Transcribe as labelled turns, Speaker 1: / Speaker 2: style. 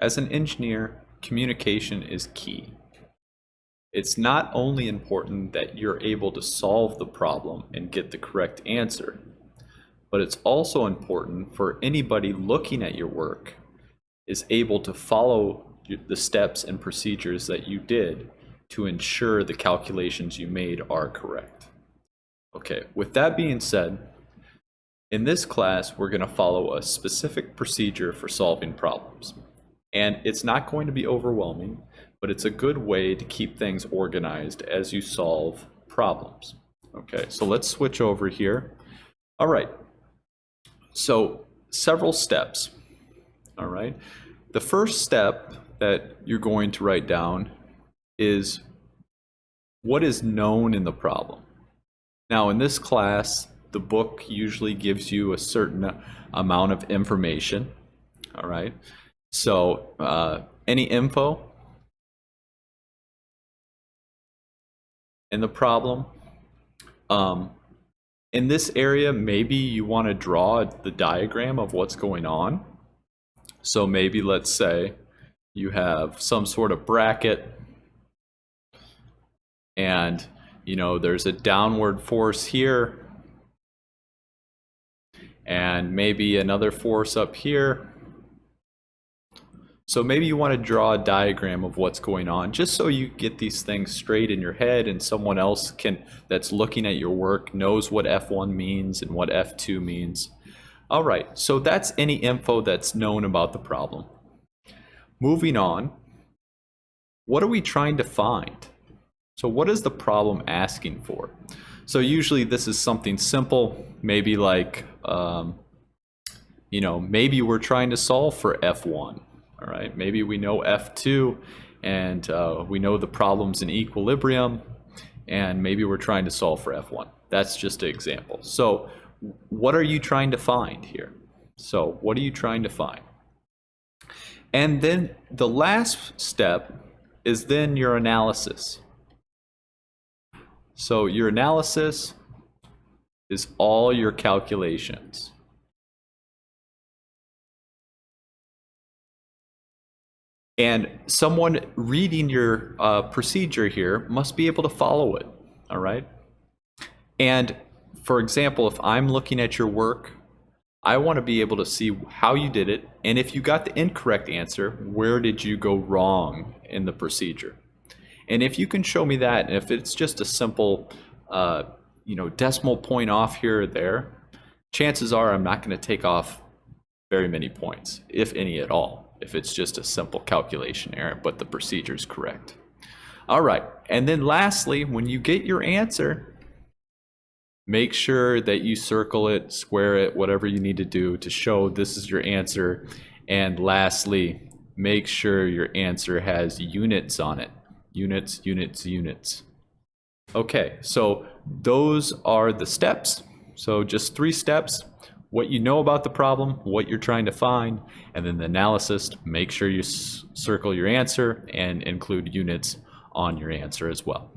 Speaker 1: As an engineer, communication is key. It's not only important that you're able to solve the problem and get the correct answer, but it's also important for anybody looking at your work is able to follow the steps and procedures that you did to ensure the calculations you made are correct. Okay, with that being said, in this class, we're going to follow a specific procedure for solving problems. And it's not going to be overwhelming, but it's a good way to keep things organized as you solve problems. Okay, so let's switch over here. All right, so several steps. All right, the first step that you're going to write down is what is known in the problem. Now, in this class, the book usually gives you a certain amount of information. All right. So any info in the problem. In this area, maybe you want to draw the diagram of what's going on. So maybe let's say you have some sort of bracket and there's a downward force here and maybe another force up here. So maybe you want to draw a diagram of what's going on just so you get these things straight in your head and someone else that's looking at your work knows what F1 means and what F2 means. All right, so that's any info that's known about the problem. Moving on, what are we trying to find? So what is the problem asking for? So usually this is something simple, maybe like, maybe we're trying to solve for F1. All right, maybe we know F2 and we know the problem's in equilibrium and maybe we're trying to solve for F1. That's just an example. So what are you trying to find here? So what are you trying to find? And then the last step is then your analysis. So your analysis is all your calculations. And someone reading your procedure here must be able to follow it, all right? And for example, if I'm looking at your work, I want to be able to see how you did it, and if you got the incorrect answer, where did you go wrong in the procedure? And if you can show me that, and if it's just a simple, decimal point off here or there, chances are I'm not going to take off very many points, if any at all, if it's just a simple calculation error, but the procedure is correct. All right, and then lastly, when you get your answer, make sure that you circle it, square it, whatever you need to do to show this is your answer. And lastly, make sure your answer has units on it. Units, units, units. Okay, so those are the steps. So just 3 steps. What you know about the problem, what you're trying to find, and then the analysis. Make sure you circle your answer and include units on your answer as well.